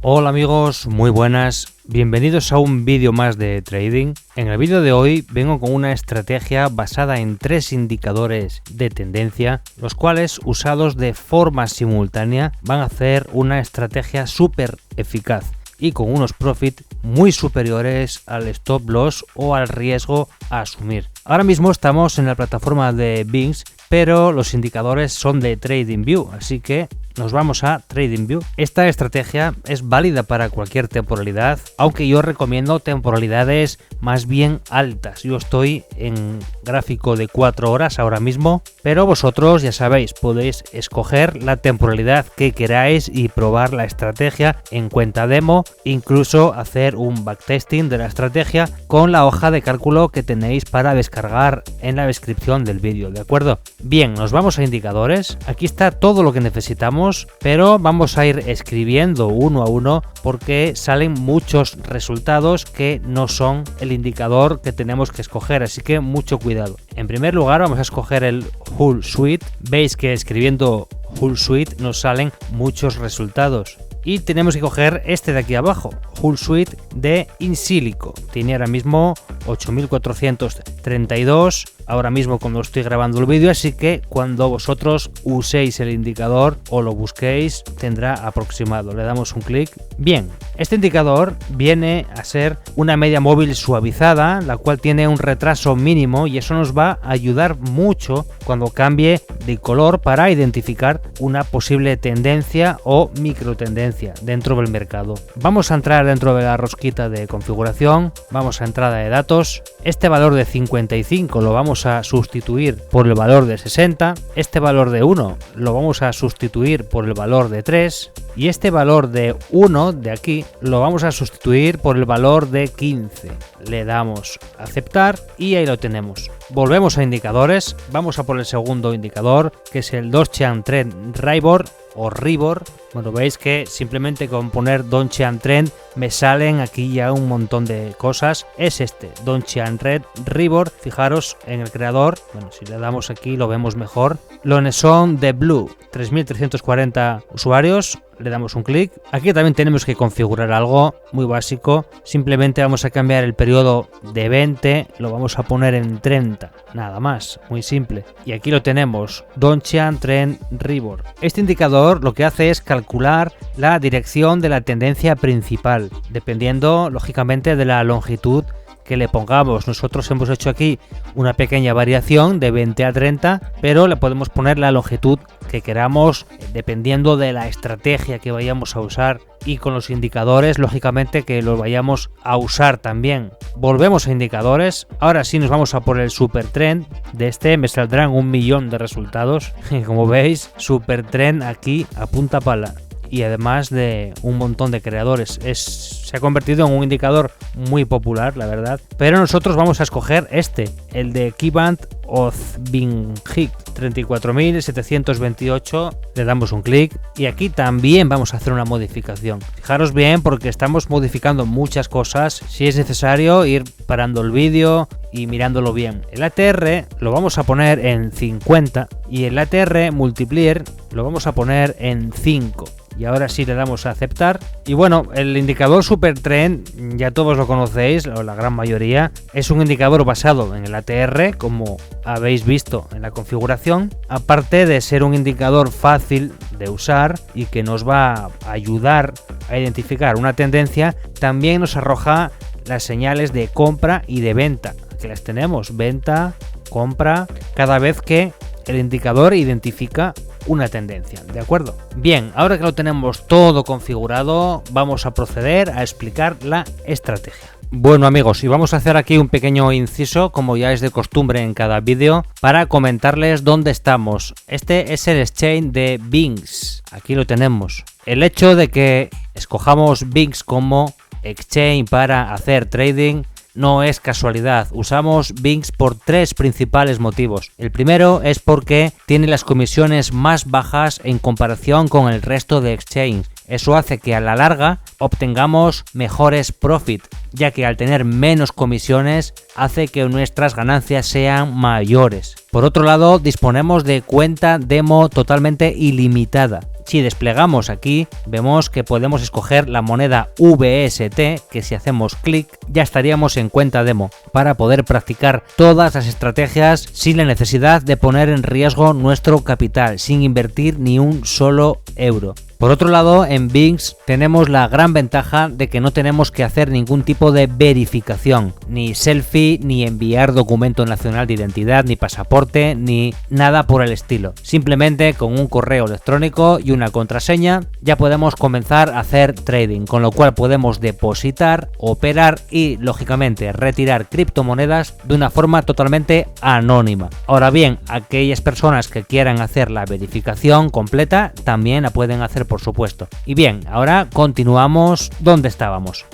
Hola amigos, muy buenas, bienvenidos a un vídeo más de trading. En el vídeo de hoy vengo con una estrategia basada en 3 indicadores de tendencia, los cuales usados de forma simultánea van a hacer una estrategia súper eficaz y con unos profits muy superiores al stop loss o al riesgo a asumir. Ahora mismo estamos en la plataforma de Binx, pero los indicadores son de TradingView, así que nos vamos a TradingView. Esta estrategia es válida para cualquier temporalidad, aunque yo recomiendo temporalidades más bien altas. Yo estoy en gráfico de 4 horas ahora mismo, pero vosotros ya sabéis, podéis escoger la temporalidad que queráis y probar la estrategia en cuenta demo, incluso hacer un backtesting de la estrategia con la hoja de cálculo que tenéis para descargar en la descripción del vídeo, ¿de acuerdo? Bien, nos vamos a indicadores. Aquí está todo lo que necesitamos, pero vamos a ir escribiendo uno a uno porque salen muchos resultados que no son el indicador que tenemos que escoger, así que mucho cuidado. En primer lugar vamos a escoger el Hull Suite. Veis que escribiendo Hull Suite nos salen muchos resultados. Y tenemos que coger este de aquí abajo, Hull Suite de InSilico. Tiene ahora mismo 8.432 ahora mismo cuando estoy grabando el vídeo, así que cuando vosotros uséis el indicador o lo busquéis tendrá aproximado. Le damos un clic. Bien, este indicador viene a ser una media móvil suavizada, la cual tiene un retraso mínimo y eso nos va a ayudar mucho cuando cambie de color para identificar una posible tendencia o microtendencia dentro del mercado. Vamos a entrar dentro de la rosquita de configuración, vamos a entrada de datos. Este valor de 55 lo vamos a sustituir por el valor de 60, este valor de 1 lo vamos a sustituir por el valor de 3 y este valor de 1 de aquí lo vamos a sustituir por el valor de 15. Le damos a aceptar y ahí lo tenemos. Volvemos a indicadores, vamos a por el segundo indicador, que es el Donchian Trend Ribor o Ribor. Bueno, veis que simplemente con poner Donchian Trend me salen aquí ya un montón de cosas. Es este, Donchian Trend Ribor. Fijaros en el creador. Bueno, si le damos aquí lo vemos mejor. Loneson de Blue, 3.340 usuarios. Le damos un clic. Aquí también tenemos que configurar algo muy básico. Simplemente vamos a cambiar el periodo de 20, lo vamos a poner en 30, nada más, muy simple. Y aquí lo tenemos, Donchian Trend Ribor. Este indicador lo que hace es calcular la dirección de la tendencia principal, dependiendo lógicamente de la longitud que le pongamos. Nosotros hemos hecho aquí una pequeña variación de 20 a 30, pero le podemos poner la longitud que queramos dependiendo de la estrategia que vayamos a usar y con los indicadores lógicamente que los vayamos a usar también. Volvemos a indicadores, ahora sí nos vamos a por el super trend. De este me saldrán 1 millón de resultados como veis, super trend aquí a punta pala. Y además de un montón de creadores, se ha convertido en un indicador muy popular, la verdad. Pero nosotros vamos a escoger este, el de Keybank Ozbinghic 34.728. Le damos un clic y aquí también vamos a hacer una modificación. Fijaros bien porque estamos modificando muchas cosas. Si es necesario ir parando el vídeo y mirándolo bien. El ATR lo vamos a poner en 50 y el ATR multiplier lo vamos a poner en 5. Y ahora sí le damos a aceptar. Y bueno, el indicador Super Trend ya todos lo conocéis, o la gran mayoría. Es un indicador basado en el ATR, como habéis visto en la configuración. Aparte de ser un indicador fácil de usar y que nos va a ayudar a identificar una tendencia, también nos arroja las señales de compra y de venta. Aquí las tenemos, venta, compra, cada vez que el indicador identifica una tendencia, ¿de acuerdo? Bien, ahora que lo tenemos todo configurado, vamos a proceder a explicar la estrategia. Bueno amigos, y vamos a hacer aquí un pequeño inciso, como ya es de costumbre en cada vídeo, para comentarles dónde estamos. Este es el exchange de Binx, aquí lo tenemos. El hecho de que escojamos Binx como exchange para hacer trading no es casualidad. Usamos Binx por 3 principales motivos. El primero es porque tiene las comisiones más bajas en comparación con el resto de exchange. Eso hace que a la larga obtengamos mejores profit, ya que al tener menos comisiones hace que nuestras ganancias sean mayores. Por otro lado, disponemos de cuenta demo totalmente ilimitada. Si desplegamos aquí, vemos que podemos escoger la moneda VST, que si hacemos clic ya estaríamos en cuenta demo, para poder practicar todas las estrategias sin la necesidad de poner en riesgo nuestro capital, sin invertir ni un solo euro. Por otro lado, en Binx tenemos la gran ventaja de que no tenemos que hacer ningún tipo de verificación, ni selfie, ni enviar documento nacional de identidad, ni pasaporte, ni nada por el estilo. Simplemente con un correo electrónico y una contraseña ya podemos comenzar a hacer trading, con lo cual podemos depositar, operar y, lógicamente, retirar criptomonedas de una forma totalmente anónima. Ahora bien, aquellas personas que quieran hacer la verificación completa también la pueden hacer, por supuesto. Y bien, ahora continuamos donde estábamos.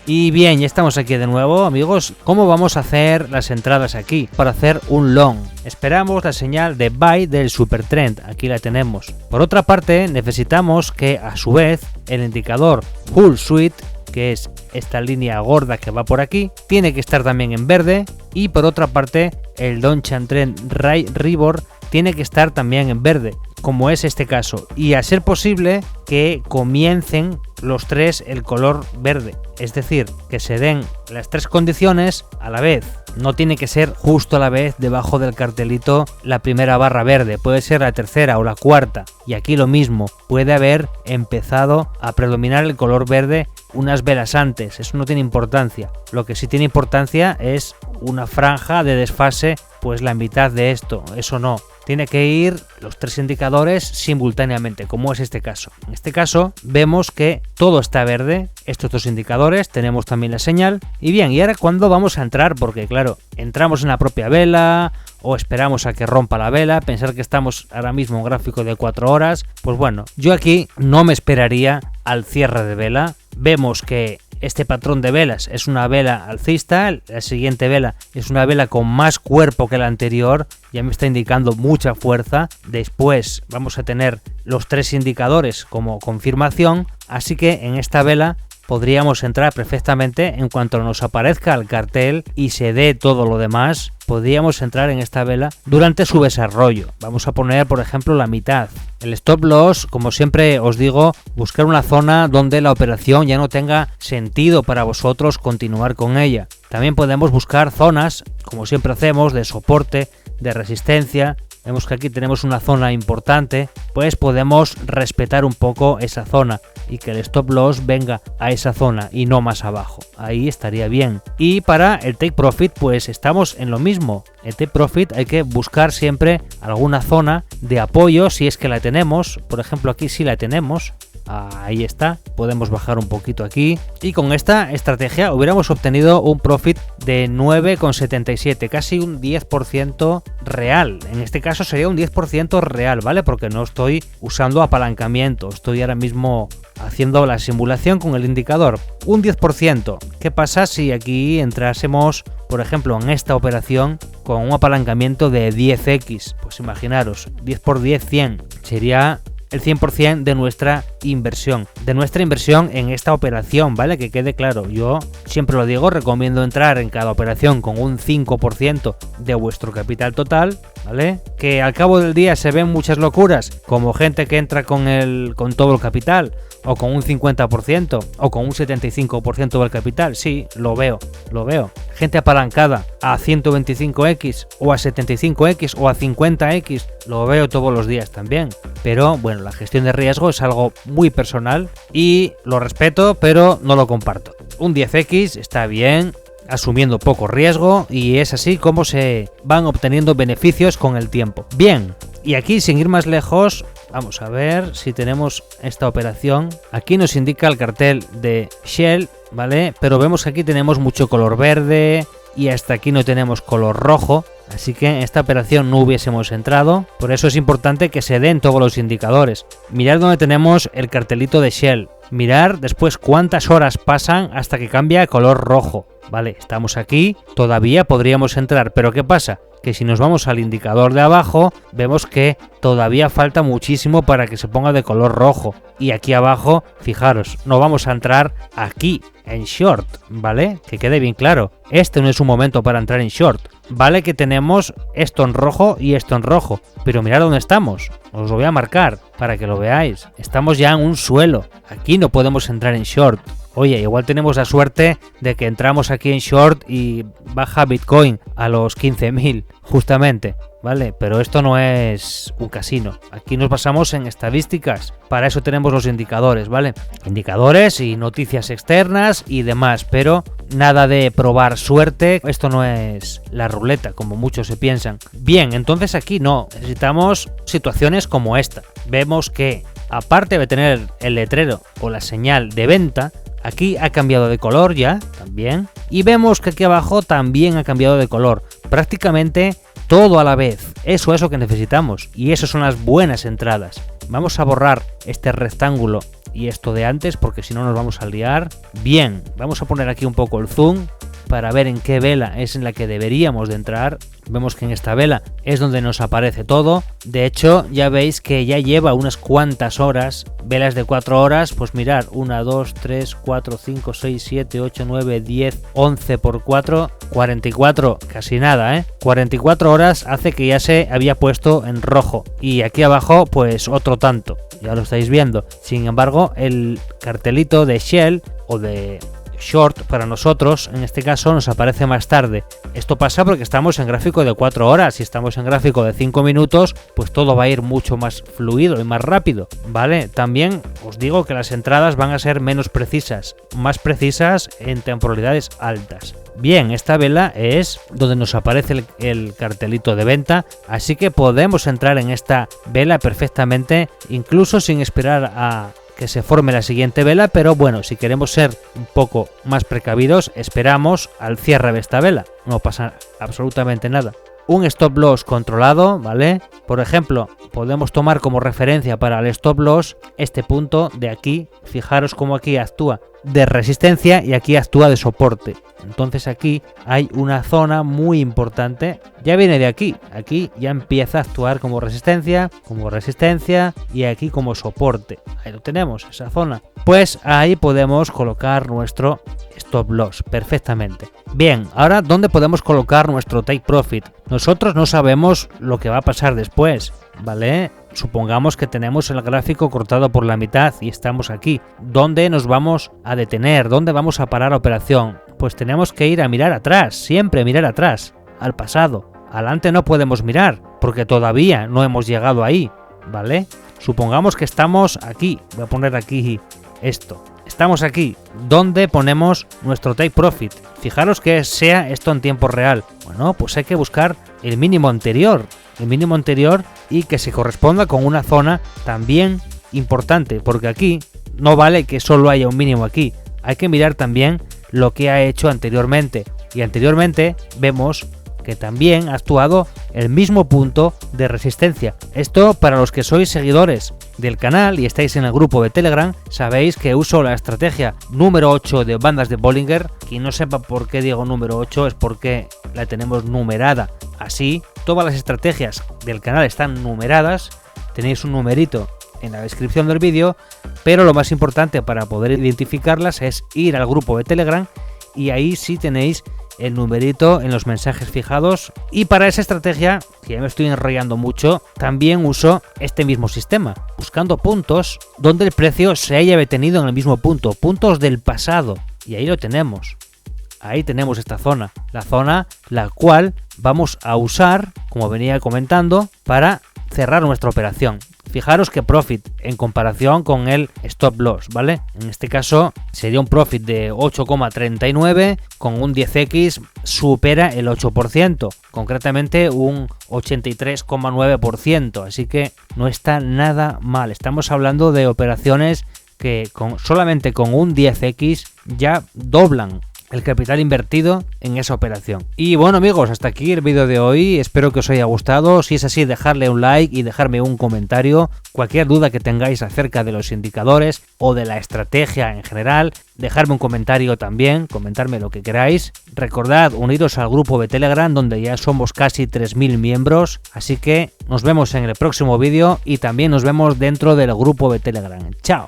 Y bien, ya estamos aquí de nuevo, amigos. ¿Cómo vamos a hacer las entradas aquí? Para hacer un long, esperamos la señal de buy del supertrend, aquí la tenemos. Por otra parte, necesitamos que a su vez el indicador Full Suite, que es esta línea gorda que va por aquí, tiene que estar también en verde. Y por otra parte, el Downtrend Trend Rebound tiene que estar también en verde, como es este caso, y a ser posible que comiencen los tres el color verde, es decir, que se den las tres condiciones a la vez. No tiene que ser justo a la vez debajo del cartelito la primera barra verde, puede ser la tercera o la cuarta, y aquí lo mismo, puede haber empezado a predominar el color verde unas velas antes, eso no tiene importancia. Lo que sí tiene importancia es una franja de desfase, pues la mitad de esto, eso no. Tiene que ir los tres indicadores simultáneamente, como es este caso. En este caso vemos que todo está verde, estos dos indicadores, tenemos también la señal. Y bien, ¿y ahora cuándo vamos a entrar? Porque claro, entramos en la propia vela o esperamos a que rompa la vela, pensar que estamos ahora mismo en un gráfico de 4 horas. Pues bueno, yo aquí no me esperaría al cierre de vela. Vemos que este patrón de velas es una vela alcista, la siguiente vela es una vela con más cuerpo que la anterior, ya me está indicando mucha fuerza. Después vamos a tener los tres indicadores como confirmación, así que en esta vela podríamos entrar perfectamente en cuanto nos aparezca el cartel y se dé todo lo demás. Podríamos entrar en esta vela durante su desarrollo. Vamos a poner, por ejemplo, la mitad. El stop loss, como siempre os digo, buscar una zona donde la operación ya no tenga sentido para vosotros continuar con ella. También podemos buscar zonas, como siempre hacemos, de soporte, de resistencia. Vemos que aquí tenemos una zona importante, pues podemos respetar un poco esa zona y que el stop loss venga a esa zona y no más abajo. Ahí estaría bien. Y para el take profit, pues estamos en lo mismo. El take profit hay que buscar siempre alguna zona de apoyo si es que la tenemos. Por ejemplo, aquí sí la tenemos. Ahí está, podemos bajar un poquito aquí y con esta estrategia hubiéramos obtenido un profit de 9,77, casi un 10% real. En este caso sería un 10% real, ¿vale? Porque no estoy usando apalancamiento, estoy ahora mismo haciendo la simulación con el indicador. Un 10%. ¿Qué pasa si aquí entrásemos, por ejemplo, en esta operación con un apalancamiento de 10x? Pues imaginaros, 10 por 10, 100. Sería el 100% de nuestra inversión. En esta operación, ¿vale? Que quede claro, yo siempre lo digo, recomiendo entrar en cada operación con un 5% de vuestro capital total, ¿vale? Que al cabo del día se ven muchas locuras, como gente que entra con todo el capital, o con un 50%, o con un 75% del capital, sí, lo veo. Gente apalancada a 125x, o a 75x, o a 50x, lo veo todos los días también. Pero bueno, la gestión de riesgo es algo muy personal y lo respeto, pero no lo comparto. Un 10x está bien, asumiendo poco riesgo, y es así como se van obteniendo beneficios con el tiempo. Bien, y aquí sin ir más lejos, vamos a ver si tenemos esta operación. Aquí nos indica el cartel de Shell, ¿vale? Pero vemos que aquí tenemos mucho color verde y hasta aquí no tenemos color rojo. Así que en esta operación no hubiésemos entrado. Por eso es importante que se den todos los indicadores. Mirad donde tenemos el cartelito de Shell. Mirar después cuántas horas pasan hasta que cambia a color rojo. Vale, estamos aquí, todavía podríamos entrar, pero ¿qué pasa? que si nos vamos al indicador de abajo, vemos que todavía falta muchísimo para que se ponga de color rojo. Y aquí abajo, fijaros, no vamos a entrar aquí en short, ¿vale? Que quede bien claro, este no es un momento para entrar en short. Vale que tenemos esto en rojo y esto en rojo, pero mirad dónde estamos. Os lo voy a marcar para que lo veáis. Estamos ya en un suelo. Aquí no podemos entrar en short. Oye, igual tenemos la suerte de que entramos aquí en short y baja Bitcoin a los 15.000, justamente, ¿vale? Pero esto no es un casino. Aquí nos basamos en estadísticas. Para eso tenemos los indicadores, ¿vale? Indicadores y noticias externas y demás, pero nada de probar suerte. Esto no es la ruleta, como muchos se piensan. Bien, entonces aquí no. Necesitamos situaciones como esta. Vemos que, aparte de tener el letrero o la señal de venta, aquí ha cambiado de color ya, también. Y vemos que aquí abajo también ha cambiado de color. Prácticamente todo a la vez. Eso es lo que necesitamos. Y eso son las buenas entradas. Vamos a borrar este rectángulo y esto de antes porque si no nos vamos a liar. Bien, vamos a poner aquí un poco el zoom para ver en qué vela es en la que deberíamos de entrar. Vemos que en esta vela es donde nos aparece todo. De hecho, ya veis que ya lleva unas cuantas horas, velas de 4 horas, pues mirar, 1, 2, 3, 4, 5, 6, 7, 8, 9, 10, 11 por 4, 44, casi nada, 44 horas hace que ya se había puesto en rojo. Y aquí abajo, pues otro tanto, ya lo estáis viendo. Sin embargo, el cartelito de Shell o de short para nosotros en este caso nos aparece más tarde. Esto pasa porque estamos en gráfico de 4 horas. Si estamos en gráfico de 5 minutos, pues todo va a ir mucho más fluido y más rápido, ¿vale? También os digo que las entradas van a ser menos precisas, más precisas en temporalidades altas. Bien, esta vela es donde nos aparece el cartelito de venta, así que podemos entrar en esta vela perfectamente, incluso sin esperar a que se forme la siguiente vela, pero bueno, si queremos ser un poco más precavidos, esperamos al cierre de esta vela, no pasa absolutamente nada. Un stop loss controlado, ¿vale? Por ejemplo, podemos tomar como referencia para el stop loss este punto de aquí. Fijaros cómo aquí actúa de resistencia y aquí actúa de soporte. Entonces aquí hay una zona muy importante. Ya viene de aquí. Aquí ya empieza a actuar como resistencia y aquí como soporte. Ahí lo tenemos, esa zona. Pues ahí podemos colocar nuestro stop loss perfectamente. Bien, ahora ¿dónde podemos colocar nuestro take profit? Nosotros no sabemos lo que va a pasar después, ¿vale? Supongamos que tenemos el gráfico cortado por la mitad y estamos aquí. ¿Dónde nos vamos a detener? ¿Dónde vamos a parar la operación? Pues tenemos que ir a mirar atrás, siempre mirar atrás, al pasado. Adelante no podemos mirar, porque todavía no hemos llegado ahí, ¿vale? Supongamos que estamos aquí, voy a poner aquí esto. Estamos aquí, donde ponemos nuestro take profit. Fijaros que sea esto en tiempo real. Bueno, pues hay que buscar el mínimo anterior y que se corresponda con una zona también importante, porque aquí no vale que solo haya un mínimo aquí. Hay que mirar también lo que ha hecho anteriormente. Y anteriormente vemos que también ha actuado el mismo punto de resistencia. Esto para los que sois seguidores del canal y estáis en el grupo de Telegram, sabéis que uso la estrategia número 8 de bandas de Bollinger. Quien no sepa por qué digo número 8 es porque la tenemos numerada así. Todas las estrategias del canal están numeradas, tenéis un numerito en la descripción del vídeo, pero lo más importante para poder identificarlas es ir al grupo de Telegram y ahí sí tenéis el numerito en los mensajes fijados. Y para esa estrategia, que ya me estoy enrollando mucho, también uso este mismo sistema, buscando puntos donde el precio se haya detenido en el mismo punto, puntos del pasado, y ahí lo tenemos. Ahí tenemos esta zona, la zona la cual vamos a usar, como venía comentando, para cerrar nuestra operación. Fijaros que profit en comparación con el stop loss, ¿vale? En este caso sería un profit de 8,39, con un 10x supera el 8%, concretamente un 83,9%, así que no está nada mal. Estamos hablando de operaciones que solamente con un 10x ya doblan el capital invertido en esa operación. Y bueno amigos, hasta aquí el vídeo de hoy, espero que os haya gustado. Si es así, dejarle un like y dejarme un comentario. Cualquier duda que tengáis acerca de los indicadores o de la estrategia en general, dejarme un comentario también, comentarme lo que queráis. Recordad uniros al grupo de Telegram, donde ya somos casi 3000 miembros, así que nos vemos en el próximo vídeo y también nos vemos dentro del grupo de Telegram. ¡Chao!